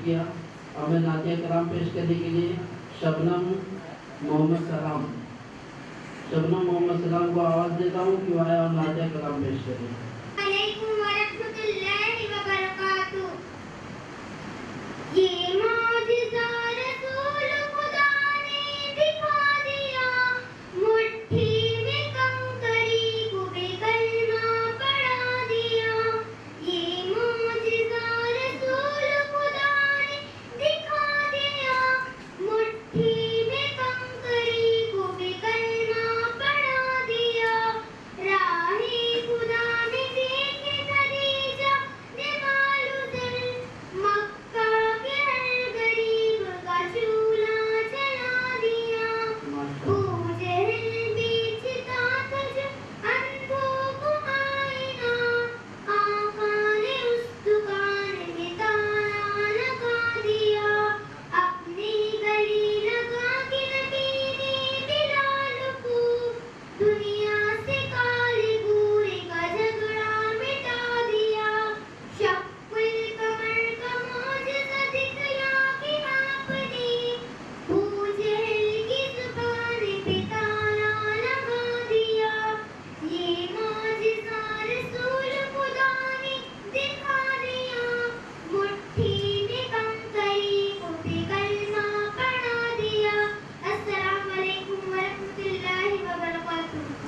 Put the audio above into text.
किया। अब मैं नातिया कलाम पेश करने के लिए शबनम मोहम्मद सलाम को आवाज़ देता हूँ कि वो आए और नातिया कलाम पेश करें।